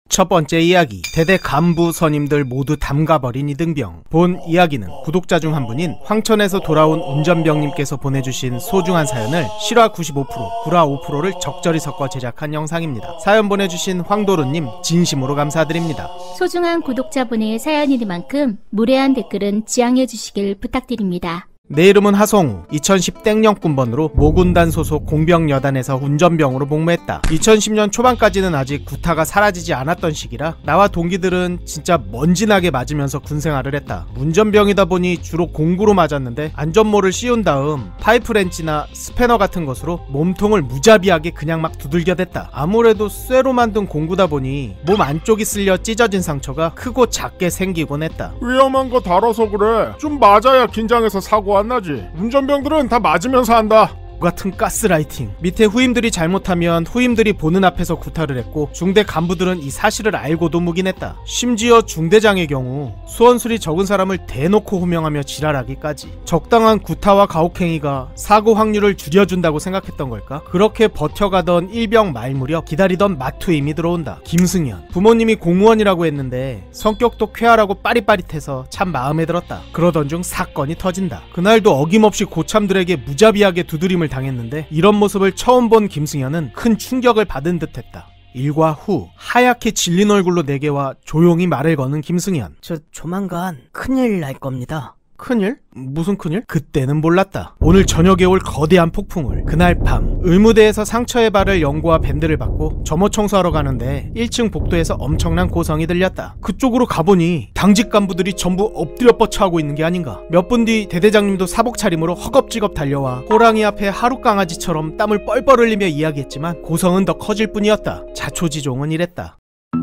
첫 번째 이야기, 대대 간부 선임들 모두 담가버린 이등병. 본 이야기는 구독자 중 한 분인 황천에서 돌아온 운전병님께서 보내주신 소중한 사연을 실화 95%, 구라 5%를 적절히 섞어 제작한 영상입니다. 사연 보내주신 황도루님 진심으로 감사드립니다. 소중한 구독자분의 사연이니만큼 무례한 댓글은 지양해 주시길 부탁드립니다. 내 이름은 하성우. 2010 땡령군번으로 모군단 소속 공병여단에서 운전병으로 복무했다. 2010년 초반까지는 아직 구타가 사라지지 않았던 시기라 나와 동기들은 진짜 먼지나게 맞으면서 군생활을 했다. 운전병이다 보니 주로 공구로 맞았는데 안전모를 씌운 다음 파이프렌치나 스패너 같은 것으로 몸통을 무자비하게 그냥 막 두들겨댔다. 아무래도 쇠로 만든 공구다 보니 몸 안쪽이 쓸려 찢어진 상처가 크고 작게 생기곤 했다. 위험한 거 다뤄서 그래. 좀 맞아야 긴장해서 사고 안 나지. 운전병들은 다 맞으면서 한다. 같은 가스라이팅. 밑에 후임들이 잘못하면 후임들이 보는 앞에서 구타를 했고 중대 간부들은 이 사실을 알고도 묵인했다. 심지어 중대장의 경우 수원술이 적은 사람을 대놓고 호명하며 지랄하기까지. 적당한 구타와 가혹행위가 사고 확률을 줄여준다고 생각했던 걸까? 그렇게 버텨가던 일병 말 무렵 기다리던 마투임이 들어온다. 김승현. 부모님이 공무원이라고 했는데 성격도 쾌활하고 빠릿빠릿해서 참 마음에 들었다. 그러던 중 사건이 터진다. 그날도 어김없이 고참들에게 무자비하게 두드림을 당했는데 이런 모습을 처음 본 김승현은 큰 충격을 받은 듯했다. 일과 후 하얗게 질린 얼굴로 내게와 조용히 말을 거는 김승현. 저 조만간 큰일 날 겁니다. 큰일? 무슨 큰일? 그때는 몰랐다. 오늘 저녁에 올 거대한 폭풍을. 그날 밤 의무대에서 상처의 발을 연고와 밴드를 받고 점호 청소하러 가는데 1층 복도에서 엄청난 고성이 들렸다. 그쪽으로 가보니 당직 간부들이 전부 엎드려 뻗쳐하고 있는 게 아닌가. 몇 분 뒤 대대장님도 사복 차림으로 허겁지겁 달려와 호랑이 앞에 하룻강아지처럼 땀을 뻘뻘 흘리며 이야기했지만 고성은 더 커질 뿐이었다. 자초지종은 이랬다.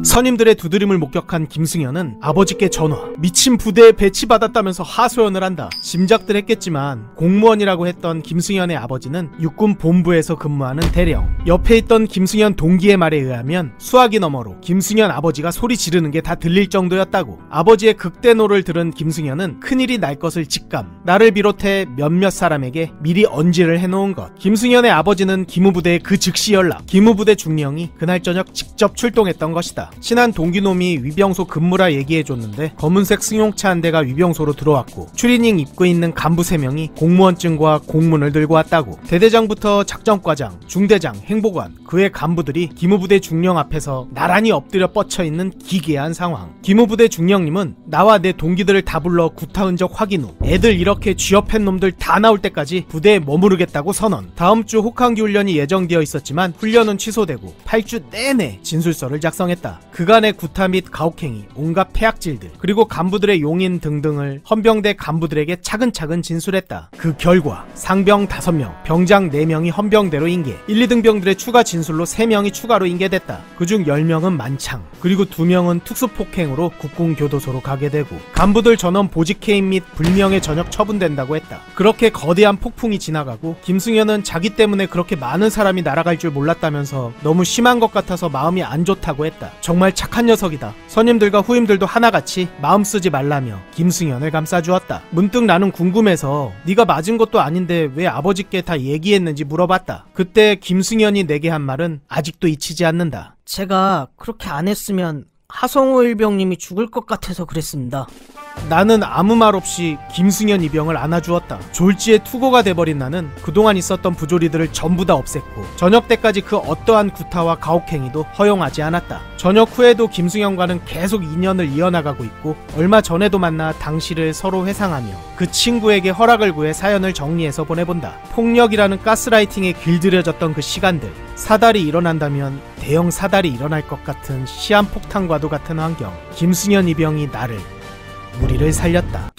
선임들의 두드림을 목격한 김승현은 아버지께 전화, 미친 부대에 배치받았다면서 하소연을 한다. 짐작들 했겠지만 공무원이라고 했던 김승현의 아버지는 육군 본부에서 근무하는 대령. 옆에 있던 김승현 동기의 말에 의하면 수화기 너머로 김승현 아버지가 소리 지르는 게 다 들릴 정도였다고. 아버지의 극대노를 들은 김승현은 큰일이 날 것을 직감. 나를 비롯해 몇몇 사람에게 미리 언지를 해놓은 것. 김승현의 아버지는 기무부대에 그 즉시 연락. 기무부대 중령이 그날 저녁 직접 출동했던 것이다. 친한 동기놈이 위병소 근무라 얘기해줬는데 검은색 승용차 한 대가 위병소로 들어왔고 추리닝 입고 있는 간부 3명이 공무원증과 공문을 들고 왔다고. 대대장부터 작전과장, 중대장, 행보관, 그의 간부들이 기무부대 중령 앞에서 나란히 엎드려 뻗쳐있는 기괴한 상황. 기무부대 중령님은 나와 내 동기들을 다 불러 구타 흔적 확인 후 애들 이렇게 쥐업한 놈들 다 나올 때까지 부대에 머무르겠다고 선언. 다음 주 혹한기 훈련이 예정되어 있었지만 훈련은 취소되고 8주 내내 진술서를 작성했다. 그간의 구타 및 가혹행위, 온갖 폐악질들, 그리고 간부들의 용인 등등을 헌병대 간부들에게 차근차근 진술했다. 그 결과 상병 5명, 병장 4명이 헌병대로 인계, 1, 2등병들의 추가 진술로 3명이 추가로 인계됐다. 그중 10명은 만창, 그리고 2명은 특수폭행으로 국군교도소로 가게 되고 간부들 전원 보직해임 및 불명예 전역 처분된다고 했다. 그렇게 거대한 폭풍이 지나가고 김승현은 자기 때문에 그렇게 많은 사람이 날아갈 줄 몰랐다면서 너무 심한 것 같아서 마음이 안 좋다고 했다. 정말 착한 녀석이다. 선임들과 후임들도 하나같이 마음 쓰지 말라며 김승현을 감싸주었다. 문득 나는 궁금해서 네가 맞은 것도 아닌데 왜 아버지께 다 얘기했는지 물어봤다. 그때 김승현이 내게 한 말은 아직도 잊히지 않는다. 제가 그렇게 안 했으면 하성우 일병님이 죽을 것 같아서 그랬습니다. 나는 아무 말 없이 김승현 이병을 안아주었다. 졸지에 투고가 돼버린 나는 그동안 있었던 부조리들을 전부 다 없앴고 저녁 때까지 그 어떠한 구타와 가혹행위도 허용하지 않았다. 저녁 후에도 김승현과는 계속 인연을 이어나가고 있고 얼마 전에도 만나 당시를 서로 회상하며 그 친구에게 허락을 구해 사연을 정리해서 보내본다. 폭력이라는 가스라이팅에 길들여졌던 그 시간들, 사달이 일어난다면 대형 사달이 일어날 것 같은 시한폭탄과도 같은 환경. 김승현 이병이 나를, 우리를 살렸다.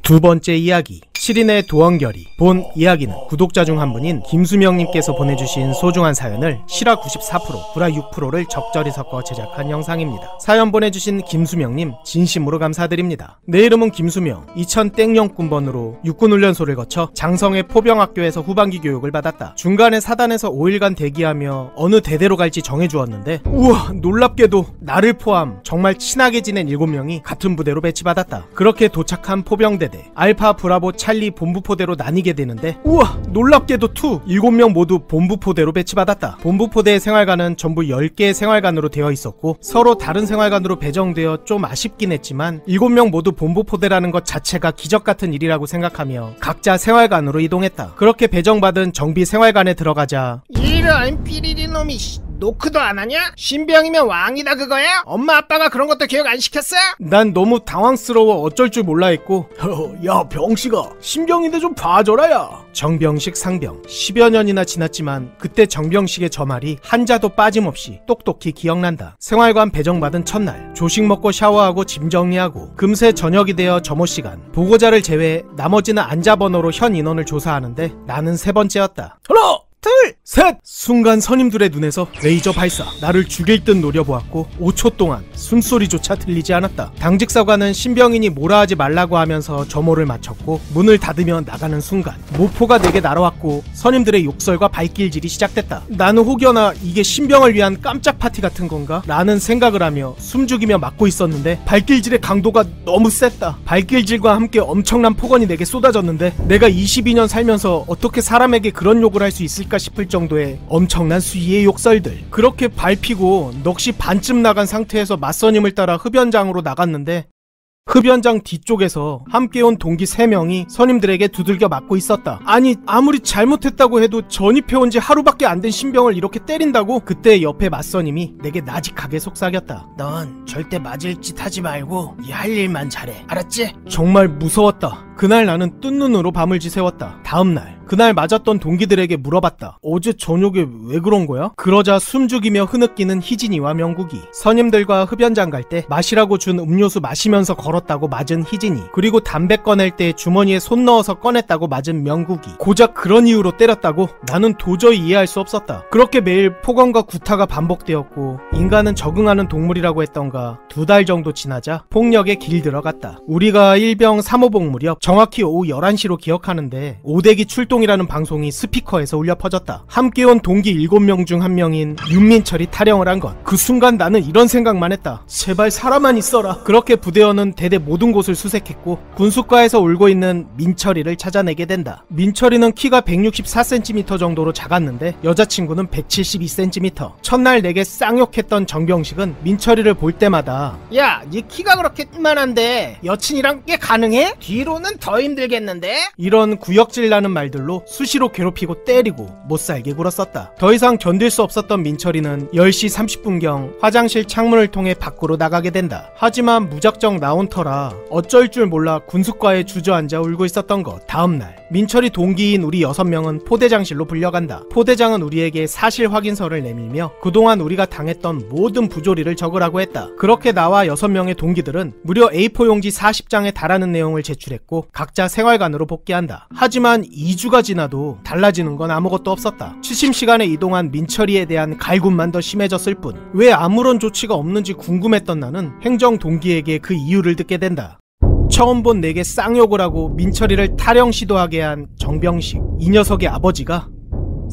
두 번째 이야기, 시린의 도원결의. 본 이야기는 구독자 중 한 분인 김수명님께서 보내주신 소중한 사연을 실화 94%, 구라 6%를 적절히 섞어 제작한 영상입니다. 사연 보내주신 김수명님 진심으로 감사드립니다. 내 이름은 김수명. 2000 땡령군번으로 육군훈련소를 거쳐 장성의 포병학교에서 후반기 교육을 받았다. 중간에 사단에서 5일간 대기하며 어느 대대로 갈지 정해주었는데 우와, 놀랍게도 나를 포함 정말 친하게 지낸 7명이 같은 부대로 배치받았다. 그렇게 도착한 포병대대 알파 브라보 차 달리 본부포대로 나뉘게 되는데, 우와, 놀랍게도 7명 모두 본부포대로 배치받았다. 본부포대의 생활관은 전부 10개의 생활관으로 되어 있었고 서로 다른 생활관으로 배정되어 좀 아쉽긴 했지만 7명 모두 본부포대라는 것 자체가 기적같은 일이라고 생각하며 각자 생활관으로 이동했다. 그렇게 배정받은 정비 생활관에 들어가자, 이런 삐리리 놈이 노크도 안 하냐? 신병이면 왕이다 그거야? 엄마 아빠가 그런 것도 교육 안 시켰어? 난 너무 당황스러워 어쩔 줄 몰라 했고, 야 병식아, 신병인데 좀 봐줘라 야. 정병식 상병 10여 년이나 지났지만 그때 정병식의 저 말이 한자도 빠짐없이 똑똑히 기억난다. 생활관 배정받은 첫날, 조식 먹고 샤워하고 짐 정리하고 금세 저녁이 되어 점호 시간, 보고자를 제외 나머지는 앉아 번호로 현 인원을 조사하는데 나는 세 번째였다. 하나, 둘, 셋! 순간 선임들의 눈에서 레이저 발사, 나를 죽일 듯 노려보았고 5초 동안 숨소리조차 들리지 않았다. 당직사관은 신병인이 뭐라 하지 말라고 하면서 점호를 마쳤고 문을 닫으며 나가는 순간 모포가 내게 날아왔고 선임들의 욕설과 발길질이 시작됐다. 나는 혹여나 이게 신병을 위한 깜짝 파티 같은 건가? 라는 생각을 하며 숨죽이며 맞고 있었는데 발길질의 강도가 너무 셌다. 발길질과 함께 엄청난 폭언이 내게 쏟아졌는데 내가 22년 살면서 어떻게 사람에게 그런 욕을 할 수 있을까 싶을 정도의 엄청난 수위의 욕설들. 그렇게 밟히고 넋이 반쯤 나간 상태에서 맞선임을 따라 흡연장으로 나갔는데 흡연장 뒤쪽에서 함께 온 동기 3명이 선임들에게 두들겨 맞고 있었다. 아니, 아무리 잘못했다고 해도 전입해온 지 하루밖에 안 된 신병을 이렇게 때린다고? 그때 옆에 맞선임이 내게 나직하게 속삭였다. 넌 절대 맞을 짓 하지 말고 이 할 일만 잘해, 알았지? 정말 무서웠다. 그날 나는 뜬 눈으로 밤을 지새웠다. 다음날 그날 맞았던 동기들에게 물어봤다. 어제 저녁에 왜 그런 거야? 그러자 숨죽이며 흐느끼는 희진이와 명국이 선임들과 흡연장 갈 때 마시라고 준 음료수 마시면서 걸었다고 맞은 희진이, 그리고 담배 꺼낼 때 주머니에 손 넣어서 꺼냈다고 맞은 명국이 고작 그런 이유로 때렸다고? 나는 도저히 이해할 수 없었다. 그렇게 매일 폭언과 구타가 반복되었고 인간은 적응하는 동물이라고 했던가 2달 정도 지나자 폭력에 길들어갔다. 우리가 일병 3호봉 무렵 정확히 오후 11시로 기억하는데 오대기 출동이라는 방송이 스피커에서 울려 퍼졌다. 함께 온 동기 7명 중 한 명인 윤민철이 탈영을 한 것. 그 순간 나는 이런 생각만 했다. 제발 살아만 있어라. 그렇게 부대원은 대대 모든 곳을 수색했고 군수과에서 울고 있는 민철이를 찾아내게 된다. 민철이는 키가 164cm 정도로 작았는데 여자친구는 172cm. 첫날 내게 쌍욕했던 정병식은 민철이를 볼 때마다 야, 네 키가 그렇게 만한데 여친이랑 꽤 가능해? 뒤로는 더 힘들겠는데? 이런 구역질 나는 말들로 수시로 괴롭히고 때리고 못살게 굴었었다. 더 이상 견딜 수 없었던 민철이는 10시 30분경 화장실 창문을 통해 밖으로 나가게 된다. 하지만 무작정 나온 터라 어쩔 줄 몰라 군수과에 주저앉아 울고 있었던 것. 다음날 민철이 동기인 우리 6명은 포대장실로 불려간다. 포대장은 우리에게 사실 확인서를 내밀며 그동안 우리가 당했던 모든 부조리를 적으라고 했다. 그렇게 나와 6명의 동기들은 무려 A4 용지 40장에 달하는 내용을 제출했고 각자 생활관으로 복귀한다. 하지만 2주가 지나도 달라지는 건 아무것도 없었다. 취침 시간에 이동한 민철이에 대한 갈굼만 더 심해졌을 뿐. 왜 아무런 조치가 없는지 궁금했던 나는 행정 동기에게 그 이유를 듣게 된다. 처음 본 내게 쌍욕을 하고 민철이를 탈영 시도하게 한 정병식, 이 녀석의 아버지가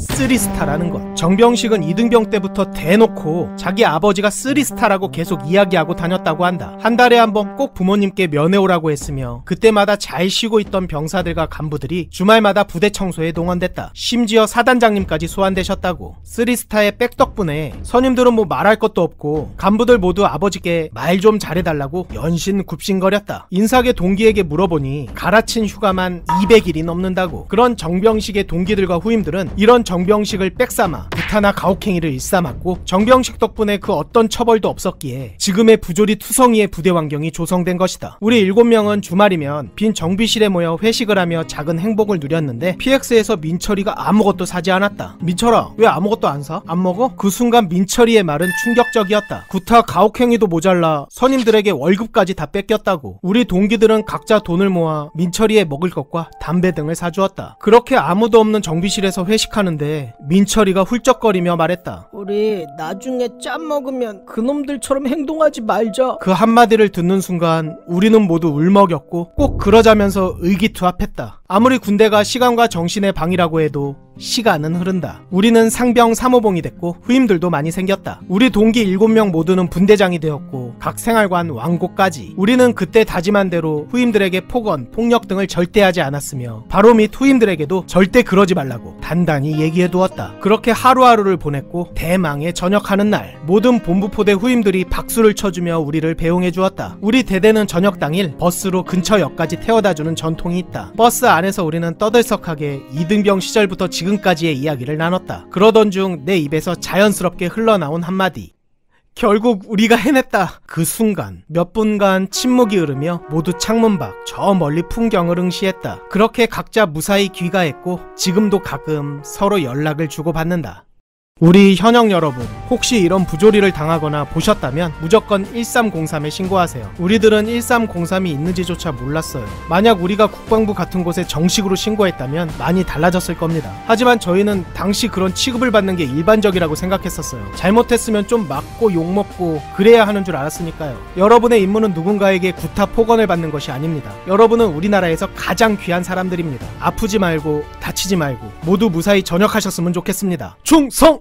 3스타라는 것. 정병식은 이등병 때부터 대놓고 자기 아버지가 3스타라고 계속 이야기하고 다녔다고 한다. 한 달에 한 번 꼭 부모님께 면회오라고 했으며 그때마다 잘 쉬고 있던 병사들과 간부들이 주말마다 부대 청소에 동원됐다. 심지어 사단장님까지 소환되셨다고. 3스타의 백 덕분에 선임들은 뭐 말할 것도 없고 간부들 모두 아버지께 말 좀 잘해달라고 연신 굽신거렸다. 인사계 동기에게 물어보니 갈아친 휴가만 200일이 넘는다고. 그런 정병식의 동기들과 후임들은 이런 정병식을 빽삼아 구타나 가혹행위를 일삼았고 정병식 덕분에 그 어떤 처벌도 없었기에 지금의 부조리 투성이의 부대 환경이 조성된 것이다. 우리 7명은 주말이면 빈 정비실에 모여 회식을 하며 작은 행복을 누렸는데 PX에서 민철이가 아무것도 사지 않았다. 민철아, 왜 아무것도 안 사? 안 먹어? 그 순간 민철이의 말은 충격적이었다. 구타 가혹행위도 모자라 선임들에게 월급까지 다 뺏겼다고. 우리 동기들은 각자 돈을 모아 민철이의 먹을 것과 담배 등을 사주었다. 그렇게 아무도 없는 정비실에서 회식하는데 민철이가 훌쩍거리며 말했다. 우리 나중에 짬 먹으면 그놈들처럼 행동하지 말자. 그 한마디를 듣는 순간 우리는 모두 울먹였고 꼭 그러자면서 의기투합했다. 아무리 군대가 시간과 정신의 방이라고 해도 시간은 흐른다. 우리는 상병 3호봉이 됐고 후임들도 많이 생겼다. 우리 동기 7명 모두는 분대장이 되었고 각 생활관 왕고까지. 우리는 그때 다짐한 대로 후임들에게 폭언, 폭력 등을 절대 하지 않았으며 바로 및 후임들에게도 절대 그러지 말라고 단단히 얘기해 두었다. 그렇게 하루하루를 보냈고 대망의 전역하는 날 모든 본부포대 후임들이 박수를 쳐주며 우리를 배웅해 주었다. 우리 대대는 저녁 당일 버스로 근처 역까지 태워다주는 전통이 있다. 버스 안에서 우리는 떠들썩하게 이등병 시절부터 지금까지의 이야기를 나눴다. 그러던 중 내 입에서 자연스럽게 흘러나온 한마디. 결국 우리가 해냈다. 그 순간 몇 분간 침묵이 흐르며 모두 창문 밖 저 멀리 풍경을 응시했다. 그렇게 각자 무사히 귀가했고 지금도 가끔 서로 연락을 주고받는다. 우리 현역 여러분, 혹시 이런 부조리를 당하거나 보셨다면 무조건 1303에 신고하세요. 우리들은 1303이 있는지조차 몰랐어요. 만약 우리가 국방부 같은 곳에 정식으로 신고했다면 많이 달라졌을 겁니다. 하지만 저희는 당시 그런 취급을 받는 게 일반적이라고 생각했었어요. 잘못했으면 좀 맞고 욕먹고 그래야 하는 줄 알았으니까요. 여러분의 임무는 누군가에게 구타 폭언을 받는 것이 아닙니다. 여러분은 우리나라에서 가장 귀한 사람들입니다. 아프지 말고 다치지 말고 모두 무사히 전역하셨으면 좋겠습니다. 충성!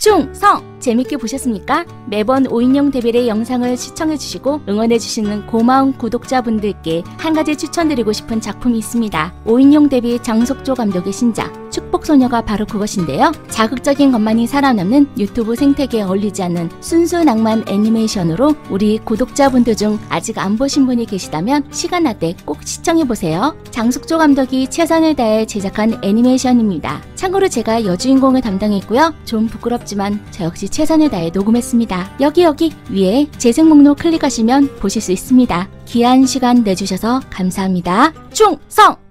충성! 재밌게 보셨습니까? 매번 5인용 데빌의 영상을 시청해주시고 응원해주시는 고마운 구독자분들께 한 가지 추천드리고 싶은 작품이 있습니다. 5인용 데빌 장석조 감독의 신작 축복소녀가 바로 그것인데요. 자극적인 것만이 살아남는 유튜브 생태계에 어울리지 않는 순수 낭만 애니메이션으로 우리 구독자분들 중 아직 안 보신 분이 계시다면 시간 날 때 꼭 시청해보세요. 장석조 감독이 최선을 다해 제작한 애니메이션입니다. 참고로 제가 여주인공을 담당했고요. 좀 부끄럽지만 저 역시 최선을 다해 녹음했습니다. 여기 위에 재생 목록 클릭하시면 보실 수 있습니다. 귀한 시간 내주셔서 감사합니다. 충성!